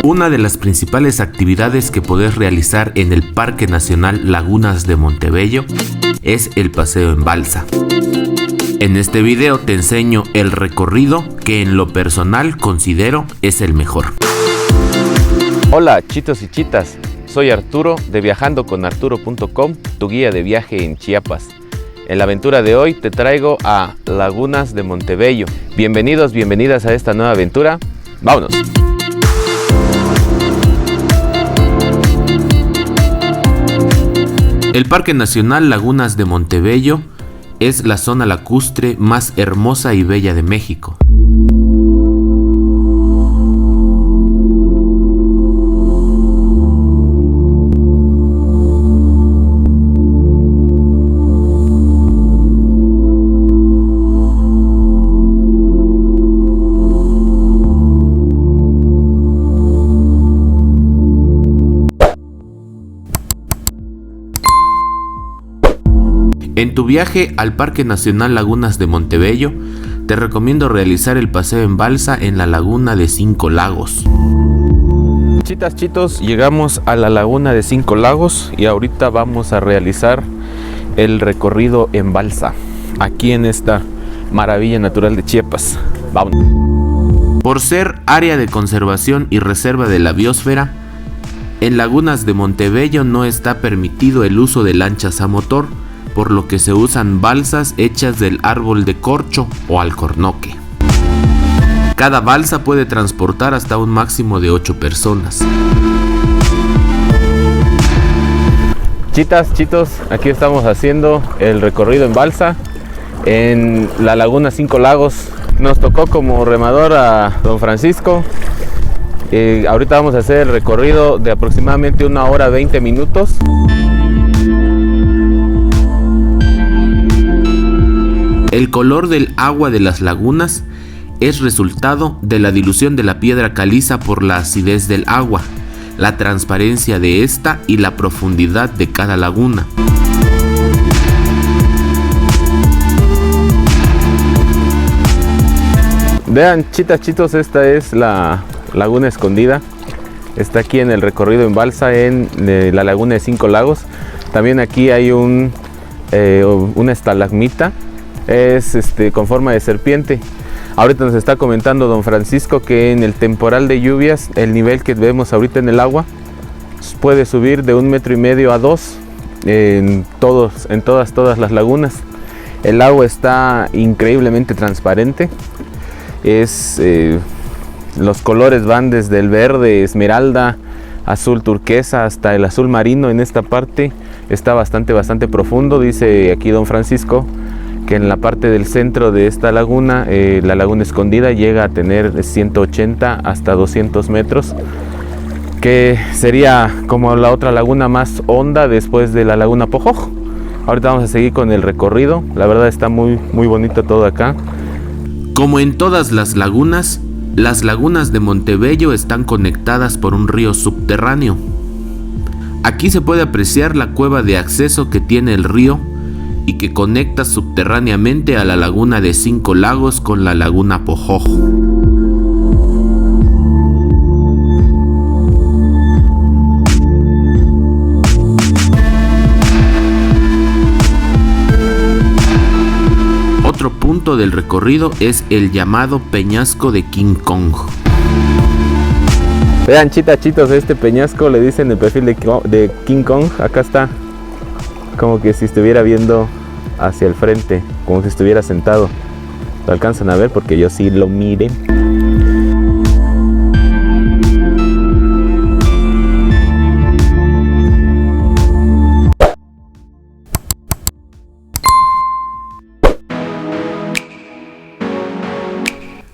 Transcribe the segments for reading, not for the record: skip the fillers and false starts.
Una de las principales actividades que podés realizar en el Parque Nacional Lagunas de Montebello es el paseo en balsa. En este video te enseño el recorrido que en lo personal considero es el mejor. Hola chitos y chitas, soy Arturo de viajandoconarturo.com, tu guía de viaje en Chiapas. En la aventura de hoy te traigo a Lagunas de Montebello. Bienvenidos, bienvenidas a esta nueva aventura. ¡Vámonos! El Parque Nacional Lagunas de Montebello es la zona lacustre más hermosa y bella de México. En tu viaje al Parque Nacional Lagunas de Montebello, te recomiendo realizar el paseo en balsa en la laguna de 5 Lagos. Chitas, chitos, llegamos a la laguna de 5 Lagos y ahorita vamos a realizar el recorrido en balsa, aquí en esta maravilla natural de Chiapas. Vámonos. Por ser área de conservación y reserva de la biosfera, en Lagunas de Montebello no está permitido el uso de lanchas a motor, por lo que se usan balsas hechas del árbol de corcho o alcornoque. Cada balsa puede transportar hasta un máximo de 8 personas. Chitas, chitos, aquí estamos haciendo el recorrido en balsa en la laguna 5 Lagos. Nos tocó como remador a don Francisco. Ahorita vamos a hacer el recorrido de aproximadamente 1 hora 20 minutos. El color del agua de las lagunas es resultado de la dilución de la piedra caliza por la acidez del agua, la transparencia de esta y la profundidad de cada laguna. Vean, chitas, chitos, esta es la laguna escondida. Está aquí en el recorrido en balsa en la laguna de 5 Lagos. También aquí hay una estalagmita. Es con forma de serpiente. Ahorita nos está comentando don Francisco que en el temporal de lluvias el nivel que vemos ahorita en el agua puede subir de 1,5 metros a 2 en todas las lagunas. El agua está increíblemente transparente. Los colores van desde el verde esmeralda, azul turquesa hasta el azul marino. En esta parte está bastante profundo. Dice aquí don Francisco que en la parte del centro de esta laguna, la laguna escondida, llega a tener 180 hasta 200 metros, que sería como la otra laguna más honda después de la laguna Pojoj. Ahorita vamos a seguir con el recorrido. La verdad está muy bonito todo acá. Como en todas las lagunas de Montebello están conectadas por un río subterráneo. Aquí se puede apreciar la cueva de acceso que tiene el río y que conecta subterráneamente a la laguna de 5 Lagos con la laguna Pojoj. Otro punto del recorrido es el llamado Peñasco de King Kong. Vean, chitas, chitos, este peñasco le dicen el perfil de King Kong. Acá está, como que si estuviera viendo hacia el frente, como si estuviera sentado. ¿Lo alcanzan a ver? Porque yo sí lo miré.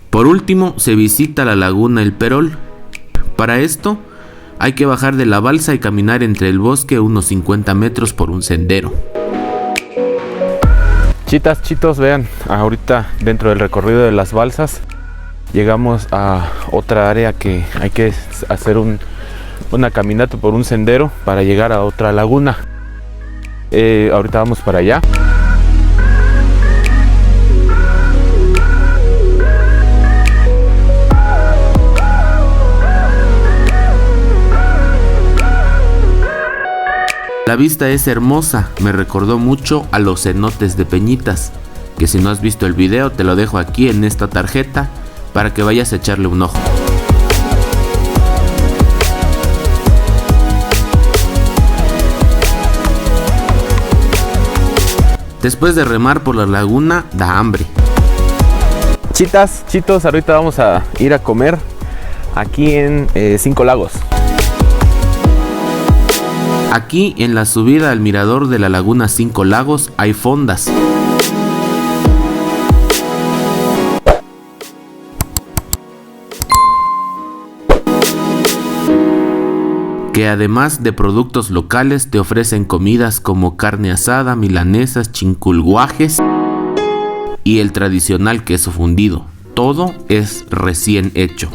Por último, se visita la laguna El Perol. Para esto, hay que bajar de la balsa y caminar entre el bosque unos 50 metros por un sendero. Chitas, chitos, vean, ahorita dentro del recorrido de las balsas llegamos a otra área que hay que hacer una caminata por un sendero para llegar a otra laguna. Ahorita vamos para allá. La vista es hermosa, me recordó mucho a los cenotes de Peñitas, que si no has visto el video te lo dejo aquí en esta tarjeta para que vayas a echarle un ojo. Después de remar por la laguna da hambre. Chitas, chitos, ahorita vamos a ir a comer aquí en Cinco Lagos. Aquí en la subida al mirador de la laguna Cinco Lagos hay fondas. Que además de productos locales te ofrecen comidas como carne asada, milanesas, chinculguajes y el tradicional queso fundido. Todo es recién hecho.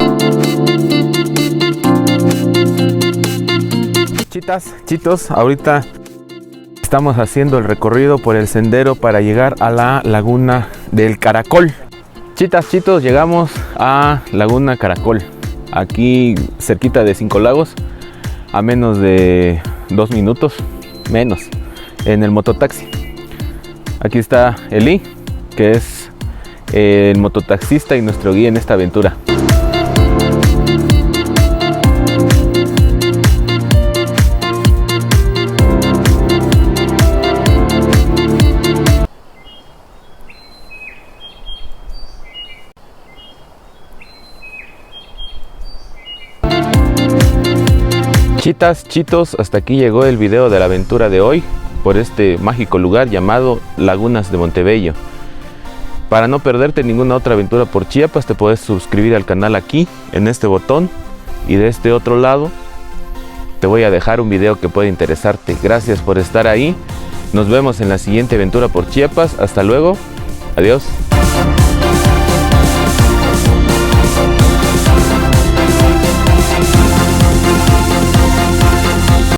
Chitas, chitos, ahorita estamos haciendo el recorrido por el sendero para llegar a la laguna del Caracol. Chitas, chitos, llegamos a Laguna Caracol, aquí cerquita de Cinco Lagos, a menos de 2 minutos, menos, en el mototaxi. Aquí está Eli, que es el mototaxista y nuestro guía en esta aventura. Chitas, chitos, hasta aquí llegó el video de la aventura de hoy por este mágico lugar llamado Lagunas de Montebello. Para no perderte ninguna otra aventura por Chiapas, te puedes suscribir al canal aquí, en este botón, y de este otro lado te voy a dejar un video que puede interesarte. Gracias por estar ahí, nos vemos en la siguiente aventura por Chiapas, hasta luego, adiós.